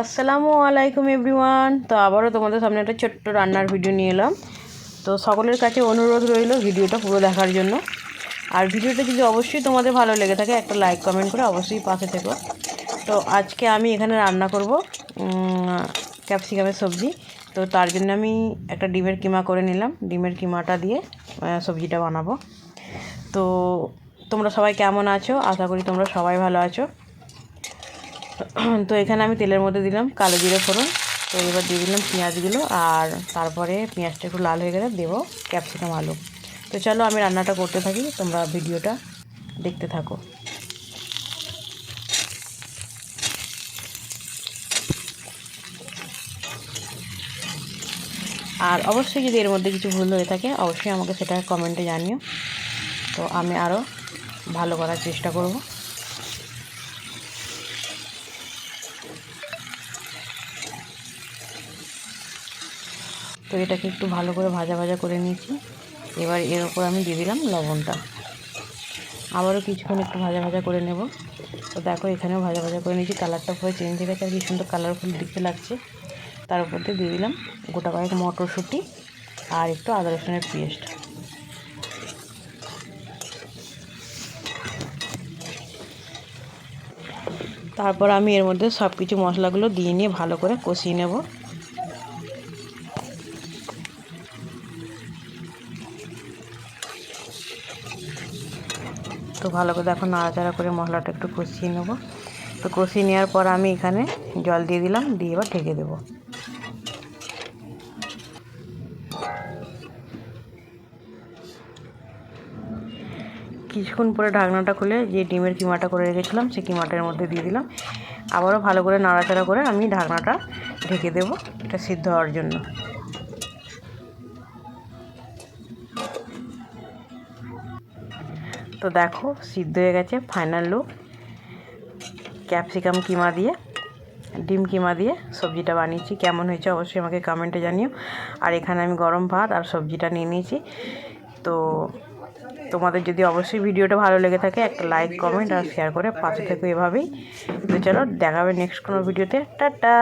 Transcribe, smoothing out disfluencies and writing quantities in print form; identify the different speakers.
Speaker 1: আসসালামু আলাইকুম এভরিওয়ান। তো আবারও তোমাদের সামনে একটা ছোট্ট রান্নার ভিডিও নিয়ে এলাম। তো সকলের কাছে অনুরোধ রইল ভিডিওটা পুরো দেখার জন্য। আর ভিডিওটা যদি অবশ্যই তোমাদের ভালো লেগে থাকে একটা লাইক কমেন্ট করে অবশ্যই পাশে থেকো। তো আজকে আমি এখানে রান্না করব ক্যাপসিকামের সবজি। তো তার জন্য আমি একটা ডিমের কিমা করে নিলাম। ডিমের কিমাটা দিয়ে সবজিটা বানাবো। তো তোমরা সবাই কেমন আছো? আশা করি তোমরা সবাই ভালো আছো। তো এখানে আমি তেলের মধ্যে দিলাম কালো জিরে ফোড়ন। তো এবার দিয়ে দিলাম পেঁয়াজগুলো, আর তারপরে পেঁয়াজটা একটু লাল হয়ে গেলে দেবো ক্যাপসিকাম আলু। তো চলো আমি রান্নাটা করতে থাকি, তোমরা ভিডিওটা দেখতে থাকো। আর অবশ্যই যদি এর মধ্যে কিছু ভুল হয়ে থাকে অবশ্যই আমাকে সেটা কমেন্টে জানিও, তো আমি আরও ভালো করার চেষ্টা করব। তো এটাকে একটু ভালো করে ভাজা ভাজা করে নিয়েছি। এবার এর উপর আমি দিয়ে দিলাম লবণটা, আবারও কিছুক্ষণ একটু ভাজা ভাজা করে নেব। তো দেখো এখানেও ভাজা ভাজা করে নিয়েছি, কালারটা পুরো চেঞ্জ হয়ে গেছে আর কি সুন্দর কালারফুল দেখতে লাগছে। তার উপর দিয়ে দিলাম গোটা কয়েক মটরশুঁটি আর একটু আদা রসুনের পেস্ট। তারপর আমি এর মধ্যে সব কিছু মশলাগুলো দিয়ে নিয়ে ভালো করে কষিয়ে নেব। তো ভালো করে দেখো নাড়াচাড়া করে মশলাটা একটু কষিয়ে নেব। তো কষিয়ে নেওয়ার পর আমি এখানে জল দিয়ে দিলাম, দিয়ে এবার ঢেকে দেবো। কিছুক্ষণ পরে ঢাকনাটা খুলে যে ডিমের কিমাটা করে রেখেছিলাম সেই কিমাটার মধ্যে দিয়ে দিলাম। আবারও ভালো করে নাড়াচাড়া করে আমি ঢাকনাটা ঢেকে দেবো এটা সিদ্ধ হওয়ার জন্য। তো দেখো সিদ্ধ হয়ে গেছে, ফাইনাল লুক। ক্যাপসিকাম কিমা দিয়ে ডিম কিমা দিয়ে সবজিটা বানিয়েছি, কেমন হয়েছে অবশ্যই আমাকে কমেন্টে জানিও। আর এখানে আমি গরম ভাত আর সবজিটা নিয়ে নিয়েছি। তো তোমাদের যদি অবশ্যই ভিডিওটা ভালো লেগে থাকে একটা লাইক কমেন্ট আর শেয়ার করে পাশে থেকো এভাবেই। তো চলো দেখাবে নেক্সট কোনো ভিডিওতে। টাটা।